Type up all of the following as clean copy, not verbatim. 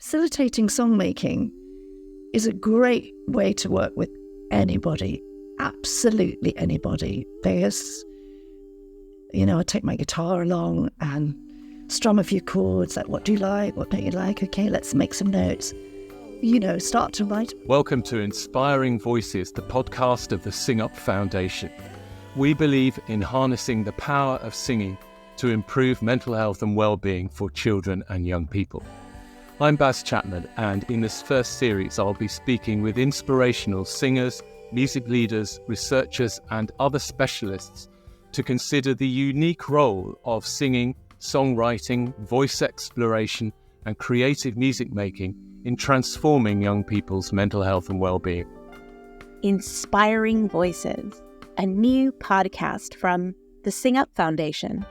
facilitating songmaking is a great way to work with anybody, absolutely anybody. Because, I take my guitar along and strum a few chords, like what do you like, what don't you like? Okay, let's make some notes. Start to write. Welcome to Inspiring Voices, the podcast of the Sing Up Foundation. We believe in harnessing the power of singing to improve mental health and well-being for children and young people. I'm Baz Chapman, and in this first series I'll be speaking with inspirational singers, music leaders, researchers and other specialists to consider the unique role of singing, songwriting, voice exploration and creative music making in transforming young people's mental health and well-being. Inspiring Voices, a new podcast from the Sing Up Foundation.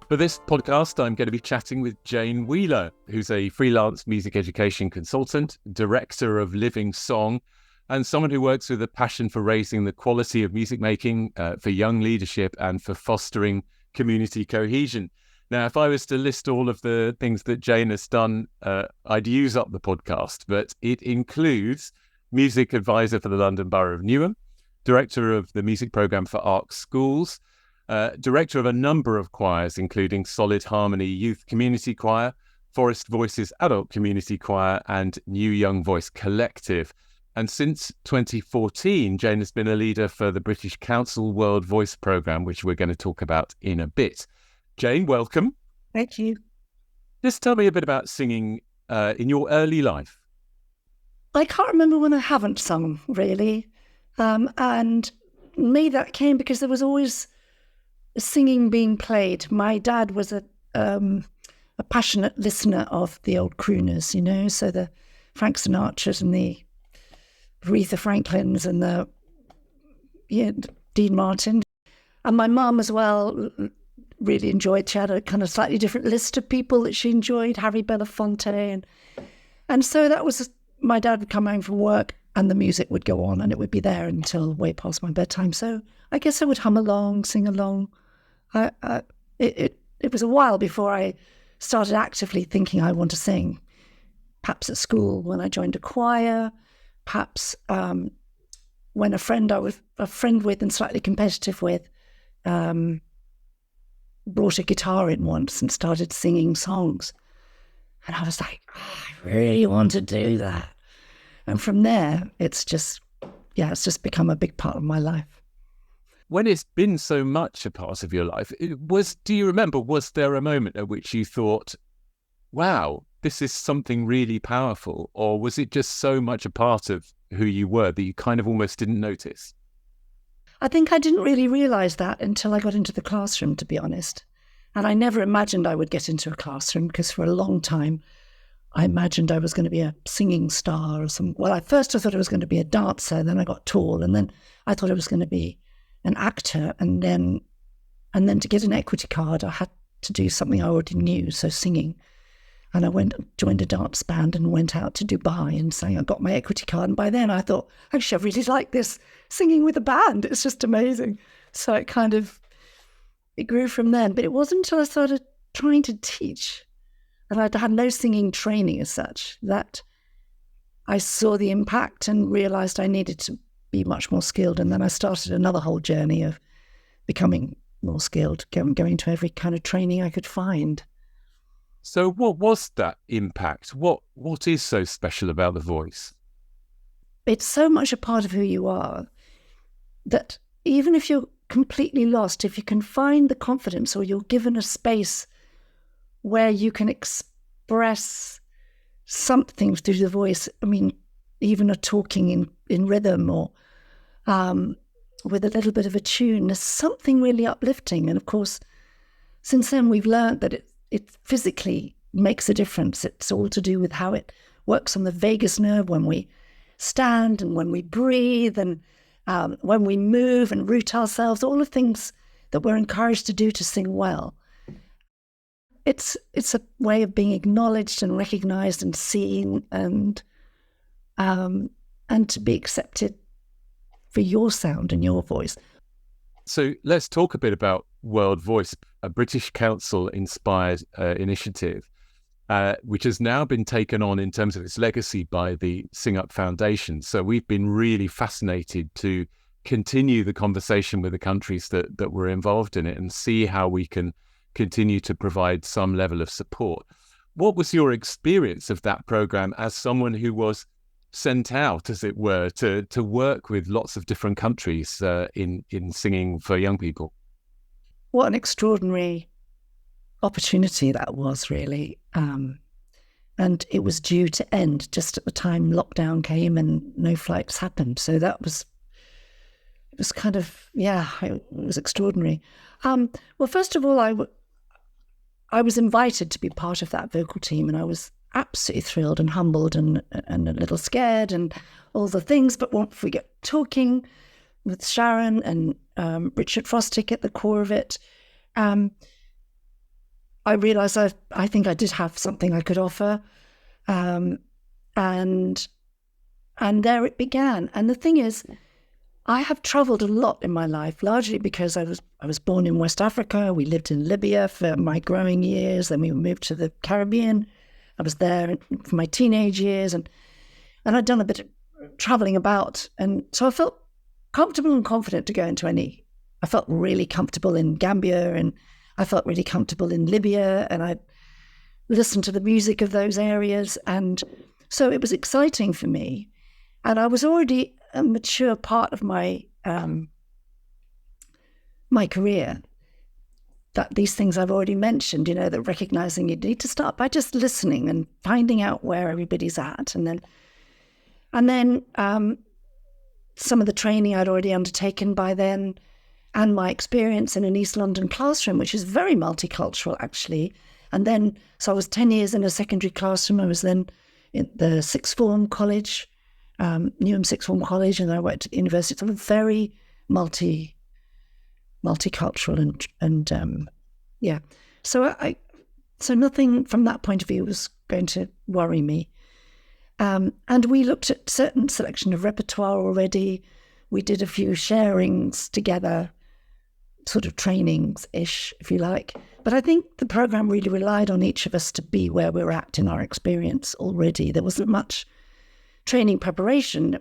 For this podcast, I'm going to be chatting with Jane Wheeler, who's a freelance music education consultant, director of Living Song, and someone who works with a passion for raising the quality of music making, for young leadership and for fostering community cohesion. Now, if I was to list all of the things that Jane has done, I'd use up the podcast, but it includes music advisor for the London Borough of Newham, director of the music programme for ARC Schools, director of a number of choirs, including Solid Harmony Youth Community Choir, Forest Voices Adult Community Choir, and New Young Voice Collective. And since 2014, Jane has been a leader for the British Council World Voice Programme, which we're going to talk about in a bit. Jane, welcome. Thank you. Just tell me a bit about singing in your early life. I can't remember when I haven't sung, really. And maybe that came because there was always singing being played. My dad was a passionate listener of the old crooners, so the Frank Sinatras and the Aretha Franklins and the Dean Martin. And my mum as well really enjoyed. She had a kind of slightly different list of people that she enjoyed, Harry Belafonte. And so that was, my dad would come home from work and the music would go on and it would be there until way past my bedtime. So I guess I would hum along, sing along. It was a while before I started actively thinking I want to sing. Perhaps at school when I joined a choir, perhaps when a friend I was a friend with and slightly competitive with brought a guitar in once and started singing songs. And I was like, I really want to do that. And from there, it's just become a big part of my life. When it's been so much a part of your life, do you remember, was there a moment at which you thought, wow, this is something really powerful? Or was it just so much a part of who you were that you kind of almost didn't notice? I think I didn't really realise that until I got into the classroom, to be honest. And I never imagined I would get into a classroom because for a long time, I imagined I was going to be a singing star or some. Well, at first I thought I was going to be a dancer, then I got tall, and then I thought I was going to be an actor, and then to get an equity card, I had to do something I already knew, so singing. And I joined a dance band and went out to Dubai and sang. I got my equity card, and by then I thought, actually, I really like this singing with a band. It's just amazing. So it grew from then. But it wasn't until I started trying to teach, and I had no singing training as such, that I saw the impact and realised I needed to be much more skilled. And then I started another whole journey of becoming more skilled, going to every kind of training I could find. So what was that impact? What is so special about the voice? It's so much a part of who you are that even if you're completely lost, if you can find the confidence or you're given a space where you can express something through the voice, I mean, even a talking in rhythm or with a little bit of a tune, there's something really uplifting. And of course, since then we've learned that it physically makes a difference. It's all to do with how it works on the vagus nerve when we stand and when we breathe and when we move and root ourselves, all the things that we're encouraged to do to sing well. It's a way of being acknowledged and recognised and seen and to be accepted for your sound and your voice. So let's talk a bit about World Voice, a British Council-inspired initiative. which has now been taken on in terms of its legacy by the Sing Up Foundation. So we've been really fascinated to continue the conversation with the countries that were involved in it and see how we can continue to provide some level of support. What was your experience of that program as someone who was sent out, as it were, to work with lots of different countries in singing for young people? What an extraordinary opportunity that was, really. And it was due to end just at the time lockdown came and no flights happened. So it was kind of, it was extraordinary. Well, first of all, I was invited to be part of that vocal team, and I was absolutely thrilled and humbled and a little scared and all the things. But once we get talking with Sharon and Richard Frostick at the core of it, I realised I think I did have something I could offer, and there it began. And the thing is, I have travelled a lot in my life, largely because I was born in West Africa. We lived in Libya for my growing years. Then we moved to the Caribbean. I was there for my teenage years, and I'd done a bit of travelling about. And so I felt comfortable and confident to go into any. I felt really comfortable in Gambia, and I felt really comfortable in Libya, and I listened to the music of those areas. And so it was exciting for me. And I was already a mature part of my my career, that these things I've already mentioned, that recognizing you need to start by just listening and finding out where everybody's at. And then some of the training I'd already undertaken by then, and my experience in an East London classroom, which is very multicultural, actually. And then, so I was 10 years in a secondary classroom. I was then in the sixth form college, Newham Sixth Form College, and then I worked at the university. It's sort of very multicultural and So nothing from that point of view was going to worry me. And we looked at certain selection of repertoire already. We did a few sharings together, sort of trainings-ish, if you like. But I think the program really relied on each of us to be where we're at in our experience already. There wasn't much training preparation.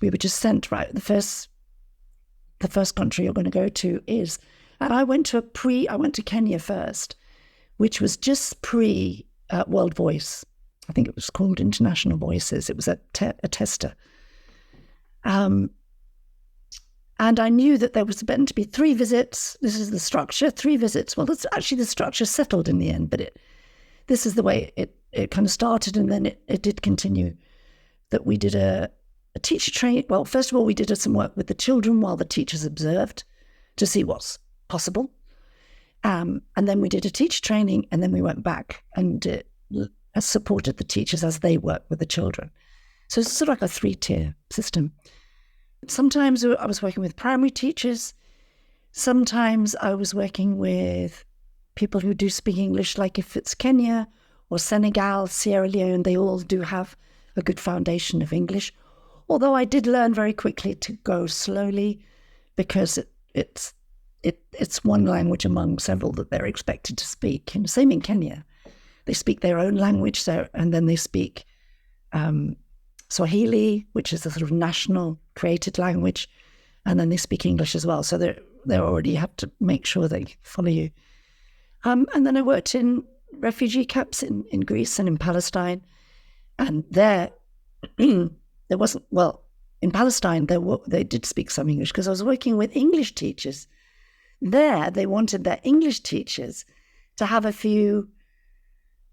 We were just sent, right, the first country you're going to go to is. And I went to Kenya first, which was just pre World Voice. I think it was called International Voices. It was a tester. And I knew that there was meant to be 3 visits. This is the structure, 3 visits. Well, that's actually the structure settled in the end, but this is the way it kind of started, and then it did continue. That we did a teacher training. Well, first of all, we did some work with the children while the teachers observed to see what's possible. And then we did a teacher training, and then we went back and supported the teachers as they worked with the children. So it's sort of like a 3-tier system. Sometimes I was working with primary teachers. Sometimes I was working with people who do speak English, like if it's Kenya or Senegal, Sierra Leone, they all do have a good foundation of English. Although I did learn very quickly to go slowly, because it's one language among several that they're expected to speak. And same in Kenya. They speak their own language, and then they speak Swahili, which is a sort of national created language, and then they speak English as well. So they already have to make sure they follow you. And then I worked in refugee camps in Greece and in Palestine, and there wasn't, well, in Palestine they did speak some English because I was working with English teachers. There they wanted their English teachers to have a few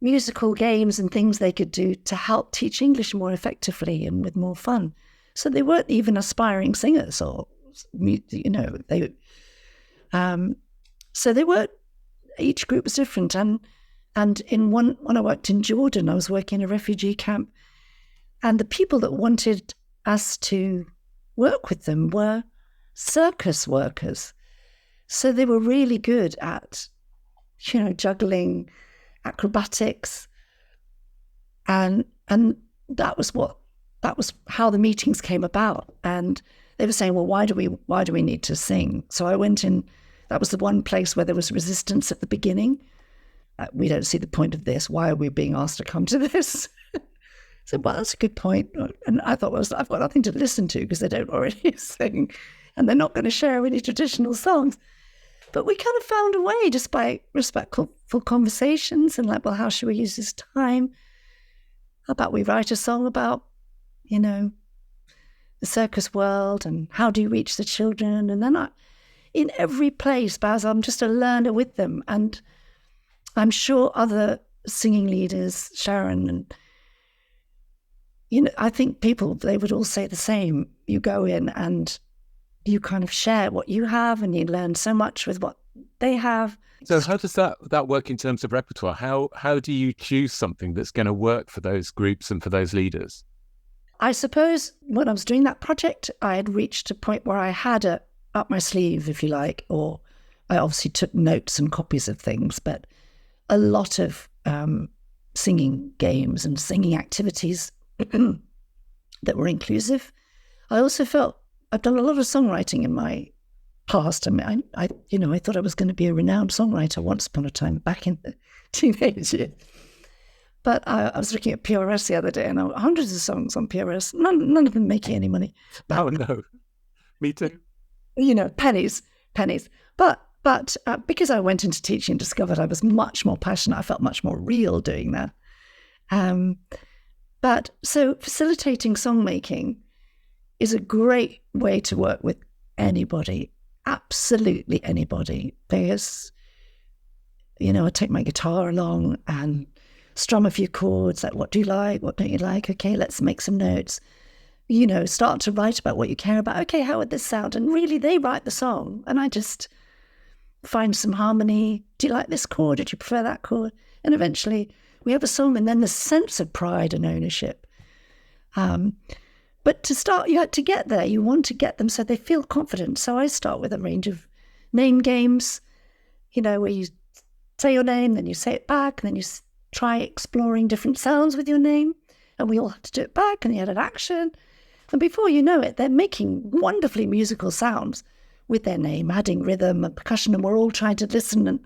musical games and things they could do to help teach English more effectively and with more fun. So they weren't even aspiring singers, or so they were. Each group was different, and in when I worked in Jordan, I was working in a refugee camp, and the people that wanted us to work with them were circus workers. So they were really good at, juggling, acrobatics, and that was how the meetings came about. And they were saying, well, why do we need to sing? So I went in. That was the one place where there was resistance at the beginning, We don't see the point of this. Why are we being asked to come to this? So, well, that's a good point. And I thought, well, I've got nothing to listen to because they don't already sing and they're not going to share any traditional songs. But we kind of found a way just by respectful conversations and like, well, how should we use this time? How about we write a song about, the circus world and how do you reach the children? And then in every place, Baz, I'm just a learner with them. And I'm sure other singing leaders, Sharon and I think they would all say the same. You go in and you kind of share what you have and you learn so much with what they have. So how does that work in terms of repertoire? How do you choose something that's going to work for those groups and for those leaders? I suppose when I was doing that project, I had reached a point where I had it up my sleeve, if you like, or I obviously took notes and copies of things, but a lot of singing games and singing activities that were inclusive. I also felt I've done a lot of songwriting in my past. I mean, I thought I was going to be a renowned songwriter once upon a time back in the teenage years. But I was looking at PRS the other day, and hundreds of songs on PRS. None of them making any money. But, oh no, me too. Pennies. But because I went into teaching and discovered I was much more passionate, I felt much more real doing that. But so facilitating songmaking is a great way to work with anybody, absolutely anybody, because, I take my guitar along and strum a few chords, like what do you like, what don't you like? Okay, let's make some notes. Start to write about what you care about. Okay, how would this sound? And really they write the song and I just find some harmony. Do you like this chord? Did you prefer that chord? And eventually we have a song, and then the sense of pride and ownership. But to start, you had to get there. You want to get them so they feel confident. So I start with a range of name games, where you say your name, then you say it back, and then you try exploring different sounds with your name. And we all have to do it back, and you had an action. And before you know it, they're making wonderfully musical sounds with their name, adding rhythm and percussion, and we're all trying to listen and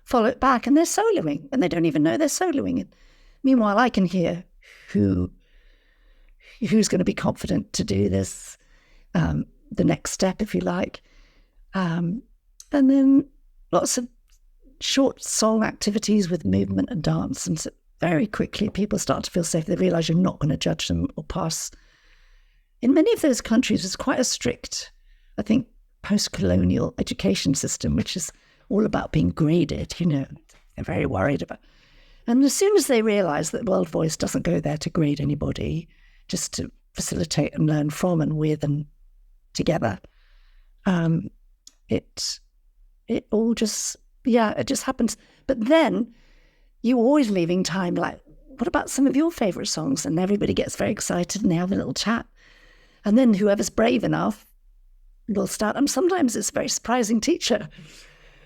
follow it back, and they're soloing, and they don't even know they're soloing. And meanwhile, I can hear who's going to be confident to do this, the next step, if you like. And then lots of short song activities with movement and dance. And so very quickly, people start to feel safe. They realize you're not going to judge them or pass. In many of those countries, it's quite a strict, I think, post-colonial education system, which is all about being graded, they're very worried about. And as soon as they realize that World Voice doesn't go there to grade anybody, just to facilitate and learn from and with and together, it all just, it just happens. But then you're always leaving time, like, what about some of your favorite songs? And everybody gets very excited and they have a little chat. And then whoever's brave enough will start. And sometimes it's a very surprising teacher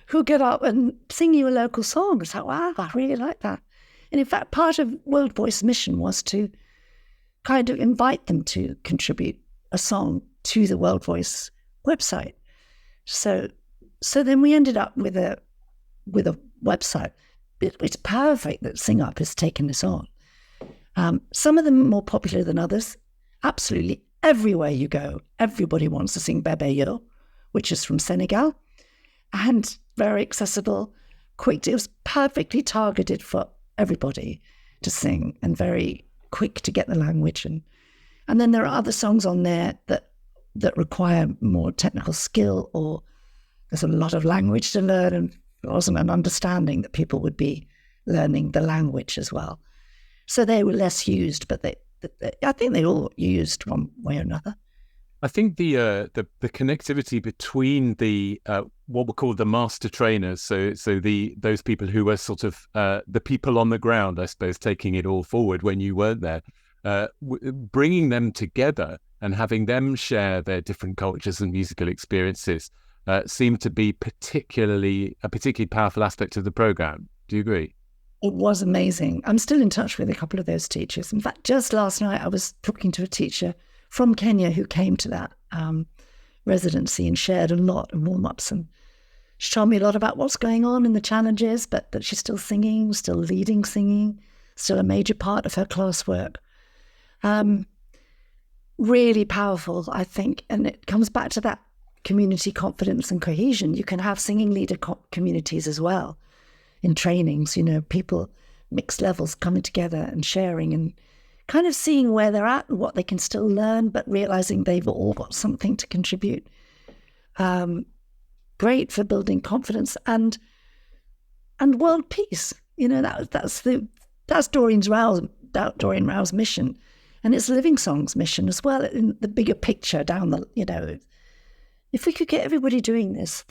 who'll get up and sing you a local song. It's like, wow, I really like that. And in fact, part of World Voice mission was to kind of invite them to contribute a song to the World Voice website. So then we ended up with a website. It's perfect that Sing Up has taken this on. Some of them are more popular than others. Absolutely everywhere you go, everybody wants to sing Bébé Yo, which is from Senegal, and very accessible, quick. It was perfectly targeted for everybody to sing and very quick to get the language. And then there are other songs on there that require more technical skill, or there's a lot of language to learn, and there wasn't an understanding that people would be learning the language as well. So they were less used, but I think they all used one way or another. I think the connectivity between the what we call the master trainers, so those people who were sort of the people on the ground, I suppose, taking it all forward when you weren't there, bringing them together and having them share their different cultures and musical experiences seemed to be a particularly powerful aspect of the program. Do you agree? It was amazing. I'm still in touch with a couple of those teachers. In fact, just last night I was talking to a teacher from Kenya who came to that residency and shared a lot of warm-ups. And She told me a lot about what's going on and the challenges, but that she's still singing, still leading singing, still a major part of her classwork. Really powerful, I think. And it comes back to that community confidence and cohesion. You can have singing leader communities as well in trainings, people, mixed levels coming together and sharing and kind of seeing where they're at and what they can still learn, but realizing they've all got something to contribute. Great for building confidence and world peace. That's Doreen Rao's mission. And it's Living Song's mission as well, in the bigger picture down the, if we could get everybody doing this,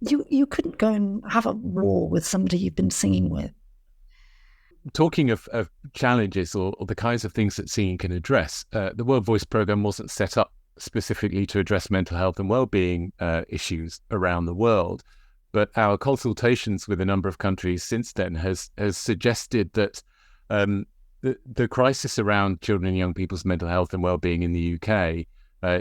you couldn't go and have a war with somebody you've been singing with. Talking of challenges or the kinds of things that singing can address, the World Voice Programme wasn't set up specifically to address mental health and well-being issues around the world, but our consultations with a number of countries since then has suggested that the crisis around children and young people's mental health and well-being in the UK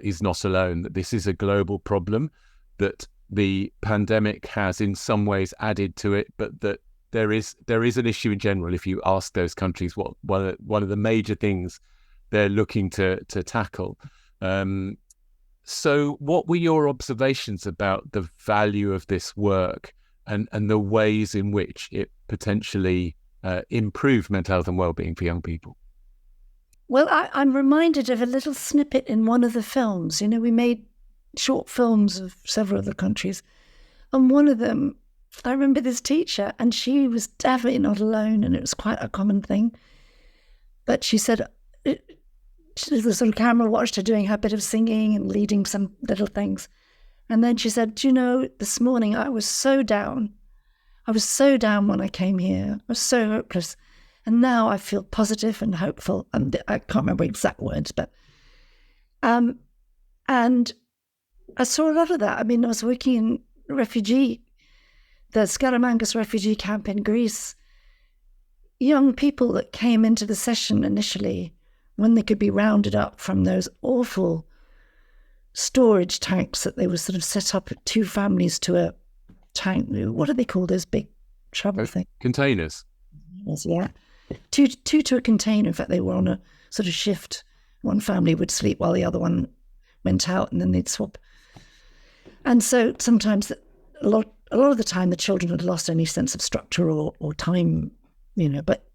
is not alone, that this is a global problem, that the pandemic has in some ways added to it, but that there is an issue in general. If you ask those countries what one of the major things they're looking to tackle. So what were your observations about the value of this work and the ways in which it potentially improved mental health and well-being for young people? Well, I'm reminded of a little snippet in one of the films. We made short films of several of the countries. And one of them, I remember this teacher, and she was definitely not alone, and it was quite a common thing. But she said, the sort of camera watched her doing her bit of singing and leading some little things. And then she said, this morning I was so down. I was so down when I came here. I was so hopeless. And now I feel positive and hopeful. And I can't remember exact words, but and I saw a lot of that. I mean, I was working in Refuge, the Skaramangas refugee camp in Greece. Young people that came into the session initially, when they could be rounded up from those awful storage tanks that they were sort of set up at two families to a tank. What do they call those big travel things? Containers. Yeah. Two to a container. In fact, they were on a sort of shift. One family would sleep while the other one went out, and then they'd swap. And so sometimes, a lot of the time, the children had lost any sense of structure or time, but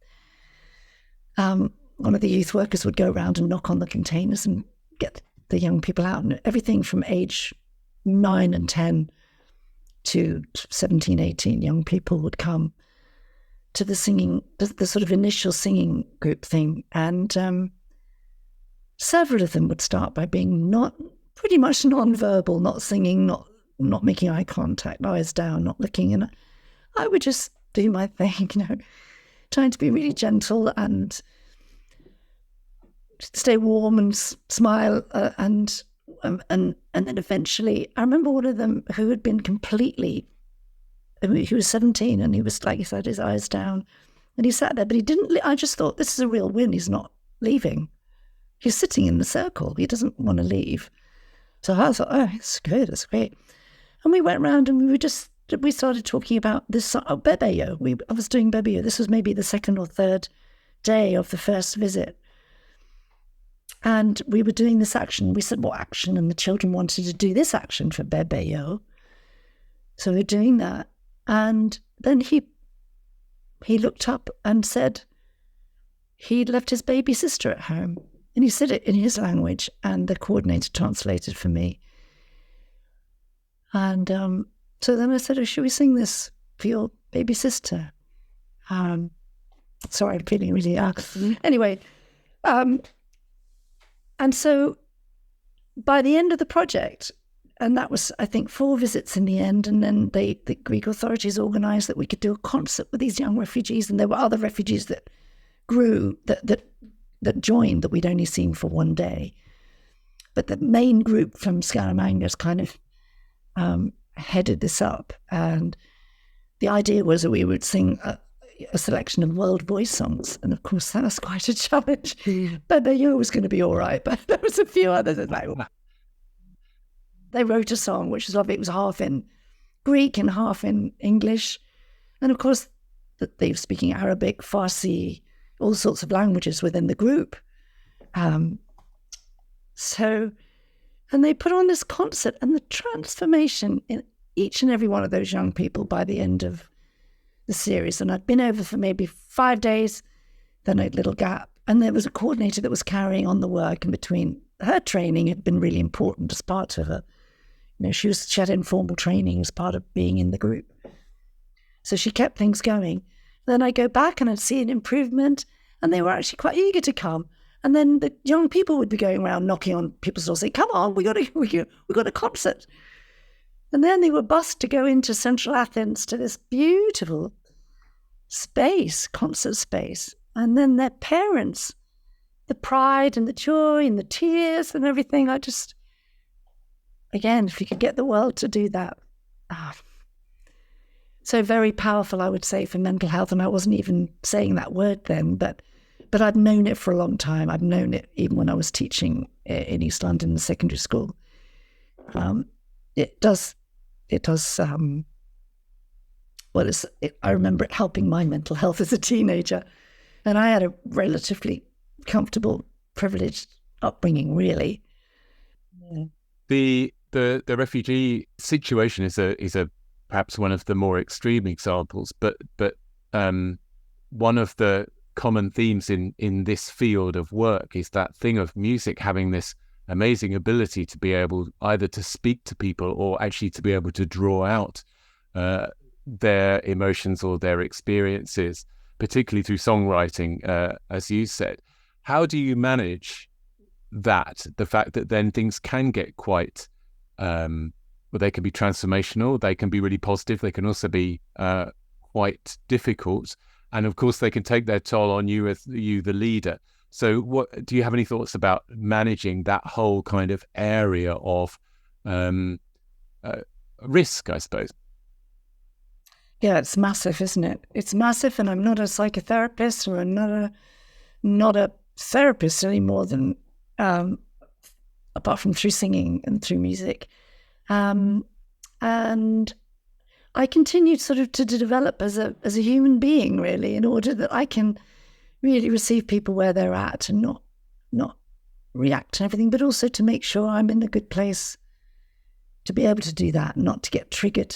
one of the youth workers would go around and knock on the containers and get the young people out. And everything from age 9 and 10 to 17, 18 young people would come to the singing, the sort of initial singing group thing. And several of them would start by being pretty much non-verbal, not singing, not making eye contact, eyes down, not looking. And I would just do my thing, trying to be really gentle and stay warm and smile. And then eventually, I remember one of them who had been he was 17 and he was, like you said, his eyes down. And he sat there, but he didn't, I just thought, this is a real win. He's not leaving. He's sitting in the circle. He doesn't want to leave. So I thought, oh, it's good, it's great. And we went round and we started talking about this song, Bebeyo. I was doing Bebeyo. This was maybe the second or third day of the first visit. And we were doing this action. We said, what action? And the children wanted to do this action for Bebeyo. So we were doing that. And then he looked up and said he'd left his baby sister at home. And he said it in his language, and the coordinator translated for me. And so then I said, should we sing this for your baby sister? Sorry, I'm feeling really anyway. And so by the end of the project, and that was, I think, 4 visits in the end, and then the Greek authorities organised that we could do a concert with these young refugees, and there were other refugees that grew, that joined, that we'd only seen for one day. But the main group from Skaramangas kind of headed this up, and the idea was that we would sing a selection of world voice songs, and of course that was quite a challenge. Bebeyo was going to be all right, but there was a few others that they wrote a song which was lovely. It was half in Greek and half in English. And of course, they were speaking Arabic, Farsi, all sorts of languages within the group. And they put on this concert, and the transformation in each and every one of those young people by the end of the series. And I'd been over for maybe 5 days, then a little gap. And there was a coordinator that was carrying on the work in between. Her training had been really important as part of her. She had informal training as part of being in the group. So she kept things going. Then I go back and I'd see an improvement, and they were actually quite eager to come. And then the young people would be going around knocking on people's doors saying, come on, we got a concert. And then they were bused to go into central Athens to this beautiful space, concert space. And then their parents, the pride and the joy and the tears and everything, again, if you could get the world to do that. So very powerful, I would say, for mental health. And I wasn't even saying that word then, but I've known it for a long time. I've known it even when I was teaching in East London, the secondary school. It does. I remember it helping my mental health as a teenager. And I had a relatively comfortable, privileged upbringing, really. Yeah. The refugee situation is a perhaps one of the more extreme examples, but one of the common themes in this field of work is that thing of music having this amazing ability to be able either to speak to people or actually to be able to draw out their emotions or their experiences, particularly through songwriting, as you said. How do you manage that, the fact that then things can get quite, they can be transformational, they can be really positive, they can also be quite difficult, and of course they can take their toll on you as the leader. So what do you have any thoughts about managing that whole kind of area of risk, I suppose? Yeah, it's massive, isn't it? It's massive, and I'm not a psychotherapist, or I'm not a therapist any more than apart from through singing and through music. And I continued sort of to develop as a human being, really, in order that I can really receive people where they're at and not react to everything, but also to make sure I'm in a good place to be able to do that, not to get triggered.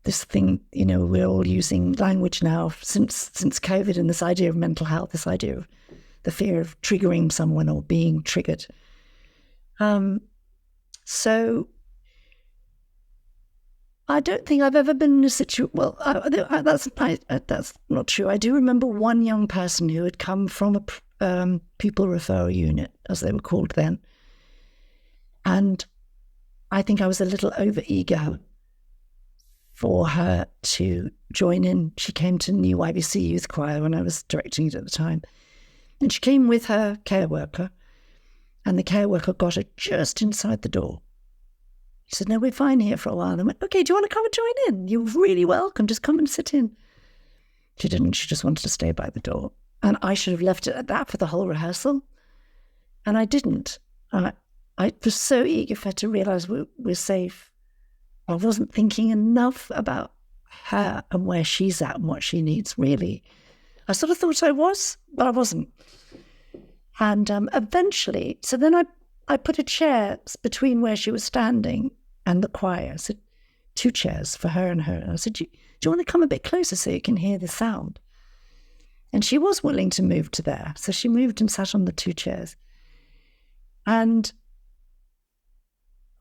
This thing, we're all using language now since COVID, and this idea of mental health, this idea of the fear of triggering someone or being triggered. So I don't think I've ever been in a situation. Well, that's not true. I do remember one young person who had come from a pupil referral unit, as they were called then, and I think I was a little overeager for her to join in. She came to New YBC Youth Choir when I was directing it at the time, and she came with her care worker, and the care worker got her just inside the door. She said, "No, we're fine here for a while." And I went, "Okay, do you want to come and join in? You're really welcome. Just come and sit in." She didn't. She just wanted to stay by the door. And I should have left it at that for the whole rehearsal. And I didn't. I was so eager for her to realise we're safe. I wasn't thinking enough about her and where she's at and what she needs, really. I sort of thought I was, but I wasn't. And eventually, so then I put a chair between where she was standing and the choir. I said, 2 chairs for her and her. And I said, do you want to come a bit closer so you can hear the sound? And she was willing to move to there. So she moved and sat on the 2 chairs. And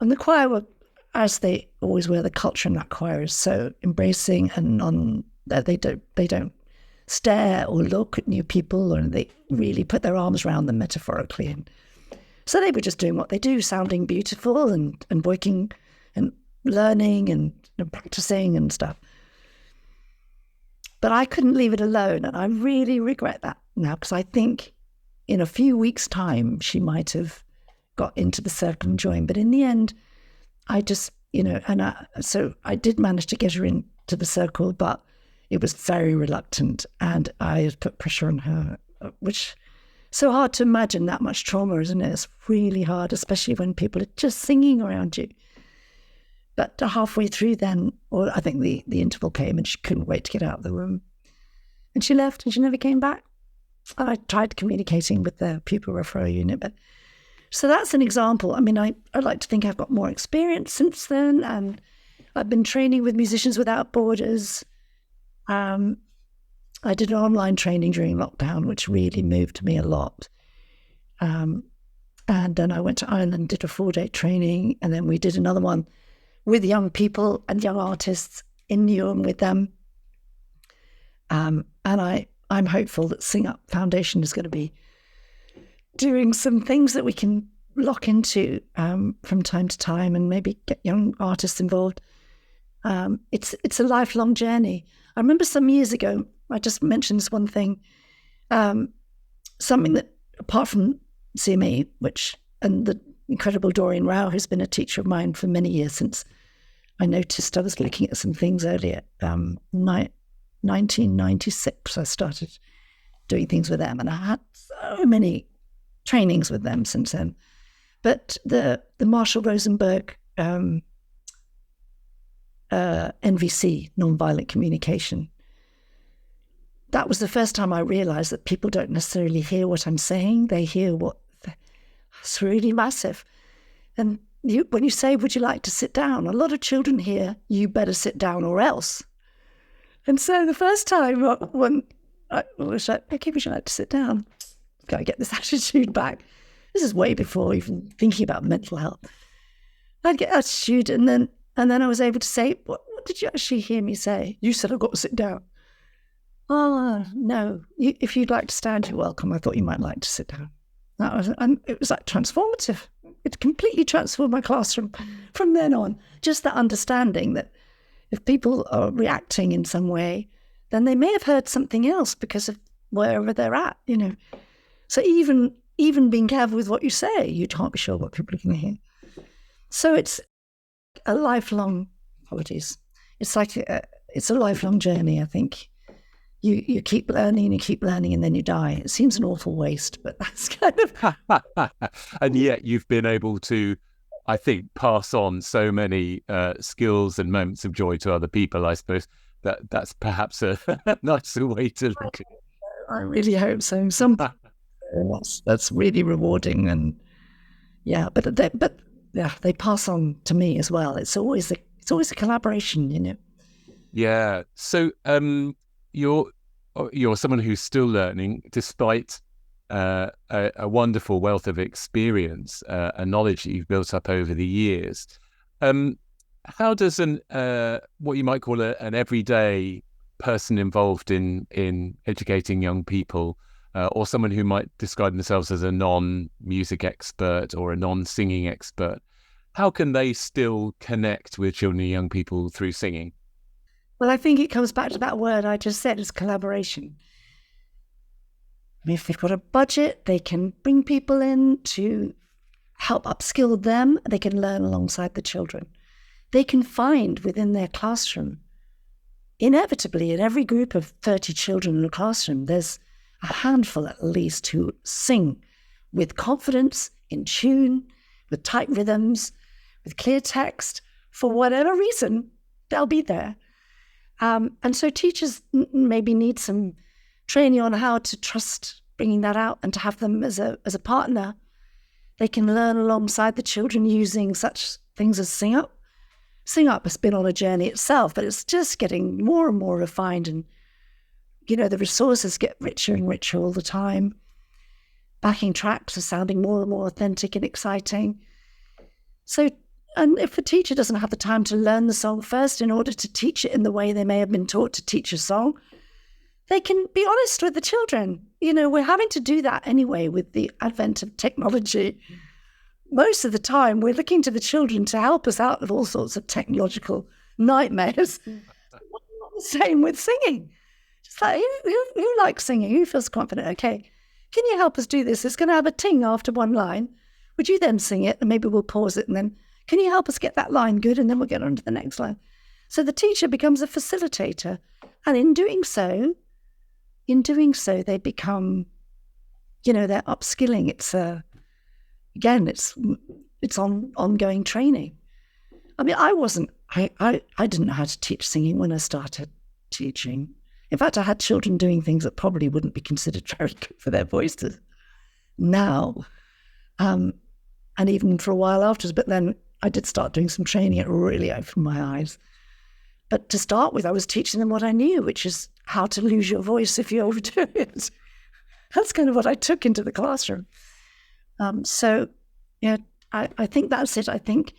the choir were, as they always were, the culture in that choir is so embracing, and they don't stare or look at new people, or they really put their arms around them metaphorically. And so they were just doing what they do, sounding beautiful and working and learning and practicing and stuff. But I couldn't leave it alone, and I really regret that now, because I think in a few weeks' time she might have got into the circle and joined. But in the end, I just, so I did manage to get her into the circle, but it was very reluctant, and I put pressure on her, which so hard to imagine that much trauma, isn't it? It's really hard, especially when people are just singing around you. But halfway through then, or I think the interval came and she couldn't wait to get out of the room. And she left and she never came back. And I tried communicating with the pupil referral unit. But so that's an example. I mean, I'd like to think I've got more experience since then. And I've been training with Musicians Without Borders. I did an online training during lockdown, which really moved me a lot. And then I went to Ireland, did a 4-day training, and then we did another one with young people and young artists in Newham with them. And I'm hopeful that Sing Up Foundation is going to be doing some things that we can lock into from time to time and maybe get young artists involved. It's a lifelong journey. I remember some years ago, I just mentioned this one thing, something that, apart from CME, and the incredible Doreen Rao, who's been a teacher of mine for many years since I noticed I was looking at some things earlier. 1996, I started doing things with them, and I had so many trainings with them since then. But the Marshall Rosenberg NVC, nonviolent communication, that was the first time I realized that people don't necessarily hear what I'm saying. They hear it's really massive. And when you say, would you like to sit down? A lot of children hear, you better sit down or else. And so the first time when I was like, okay, would you like to sit down? Got to get this attitude back. This is way before even thinking about mental health. I'd get attitude, and then I was able to say, what did you actually hear me say? You said I've got to sit down. Oh, no. If you'd like to stand, you're welcome. I thought you might like to sit down. And it was like transformative. It completely transformed my classroom from then on. Just that understanding that if people are reacting in some way, then they may have heard something else because of wherever they're at, So even being careful with what you say, you can't be sure what people are going to hear. So it's a lifelong, apologies. It's like it's a lifelong journey, I think. You keep learning, and then you die. It seems an awful waste, but that's kind of... And yet you've been able to, I think, pass on so many skills and moments of joy to other people. I suppose that's perhaps a nicer way to look at it. I really hope so. That's really rewarding, and they pass on to me as well. It's always a collaboration, Yeah. So you're someone who's still learning, despite a wonderful wealth of experience and knowledge that you've built up over the years. How does what you might call an everyday person involved in educating young people, or someone who might describe themselves as a non-music expert or a non-singing expert, how can they still connect with children and young people through singing? Well, I think it comes back to that word I just said, is collaboration. I mean, if they've got a budget, they can bring people in to help upskill them. They can learn alongside the children. They can find within their classroom, inevitably, in every group of 30 children in a classroom, there's a handful at least who sing with confidence, in tune, with tight rhythms, with clear text. For whatever reason, they'll be there. And so teachers maybe need some training on how to trust bringing that out and to have them as a partner. They can learn alongside the children using such things as Sing Up. Sing Up has been on a journey itself, but it's just getting more and more refined, and the resources get richer and richer all the time. Backing tracks are sounding more and more authentic and exciting. So, and if a teacher doesn't have the time to learn the song first in order to teach it in the way they may have been taught to teach a song, they can be honest with the children. We're having to do that anyway with the advent of technology. Most of the time, we're looking to the children to help us out of all sorts of technological nightmares. Not the same with singing. Just like, who likes singing? Who feels confident? Okay, can you help us do this? It's going to have a ting after one line. Would you then sing it? And maybe we'll pause it, and then can you help us get that line good? And then we'll get on to the next line. So the teacher becomes a facilitator. And in doing so, they become, they're upskilling. It's ongoing training. I mean, I didn't know how to teach singing when I started teaching. In fact, I had children doing things that probably wouldn't be considered very good for their voices now. And even for a while afterwards, but then I did start doing some training. It really opened my eyes. But to start with, I was teaching them what I knew, which is how to lose your voice if you overdo it. That's kind of what I took into the classroom. So, yeah, I think that's it. I think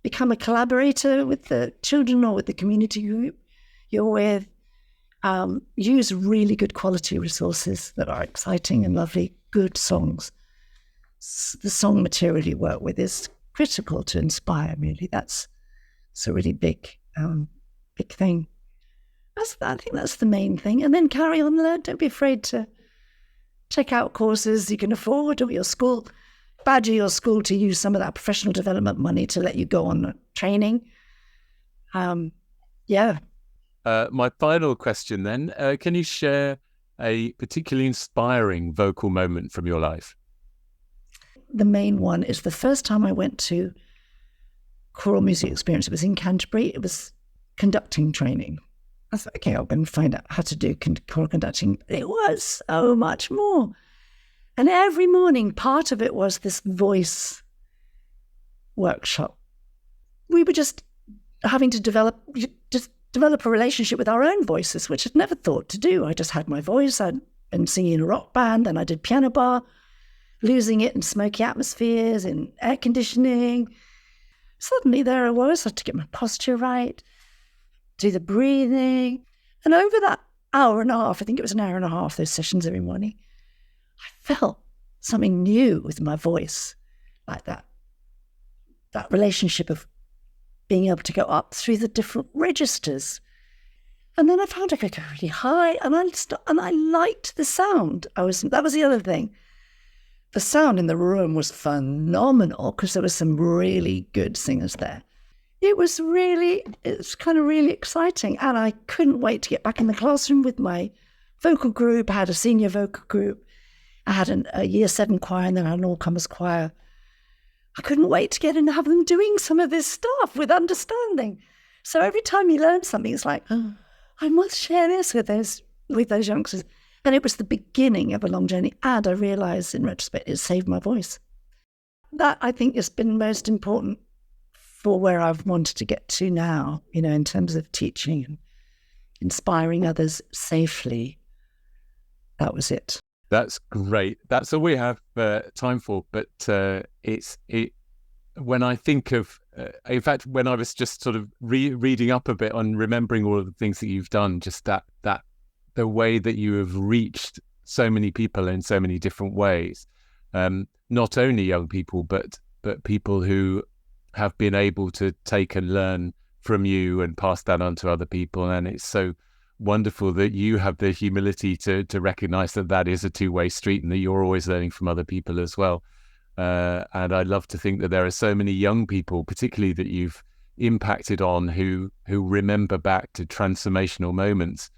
become a collaborator with the children or with the community group you're with. Use really good quality resources that are exciting and lovely, good songs. The song material you work with is critical to inspire, really. It's a really big thing. I think that's the main thing. And then carry on, learn. Don't be afraid to check out courses you can afford, or your school, badger your school to use some of that professional development money to let you go on training. Yeah. My final question then, can you share a particularly inspiring vocal moment from your life? The main one is the first time I went to choral music experience. It was in Canterbury. It was conducting training. I thought, okay, I'll go and find out how to do choral conducting. It was so much more. And every morning, part of it was this voice workshop. We were just having to develop a relationship with our own voices, which I'd never thought to do. I just had my voice. I'd been singing in a rock band, then I did piano bar, losing it in smoky atmospheres, in air conditioning. Suddenly there I was. I had to get my posture right, do the breathing. And over that hour and a half, I think it was an hour and a half, those sessions every morning, I felt something new with my voice, like that relationship of being able to go up through the different registers. And then I found I could go really high, and I liked the sound. That was the other thing. The sound in the room was phenomenal because there were some really good singers there. It was kind of really exciting, and I couldn't wait to get back in the classroom with my vocal group. I had a senior vocal group. I had a year 7 choir, and then I had an all-comers choir. I couldn't wait to get in and have them doing some of this stuff with understanding. So every time you learn something, it's like, oh, I must share this with those youngsters. And it was the beginning of a long journey. And I realised in retrospect, it saved my voice. That, I think, has been most important for where I've wanted to get to now, in terms of teaching and inspiring others safely. That was it. That's great. That's all we have time for. But when I think of, in fact, when I was just sort of reading up a bit on remembering all of the things that you've done, just that the way that you have reached so many people in so many different ways, not only young people, but people who have been able to take and learn from you and pass that on to other people. And it's so wonderful that you have the humility to recognize that is a two-way street and that you're always learning from other people as well. And I love to think that there are so many young people, particularly that you've impacted on, who remember back to transformational moments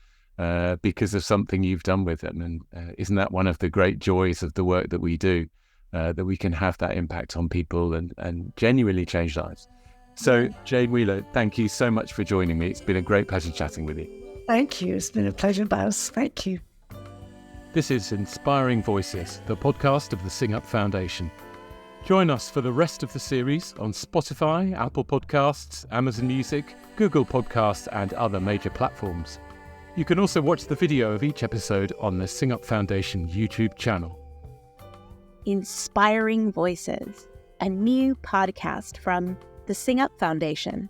because of something you've done with them. And isn't that one of the great joys of the work that we do, that we can have that impact on people and genuinely change lives? So, Jane Wheeler, thank you so much for joining me. It's been a great pleasure chatting with you. Thank you. It's been a pleasure, Baz. Thank you. This is Inspiring Voices, the podcast of the Sing Up Foundation. Join us for the rest of the series on Spotify, Apple Podcasts, Amazon Music, Google Podcasts, and other major platforms. You can also watch the video of each episode on the Sing Up Foundation YouTube channel. Inspiring Voices, a new podcast from the Sing Up Foundation.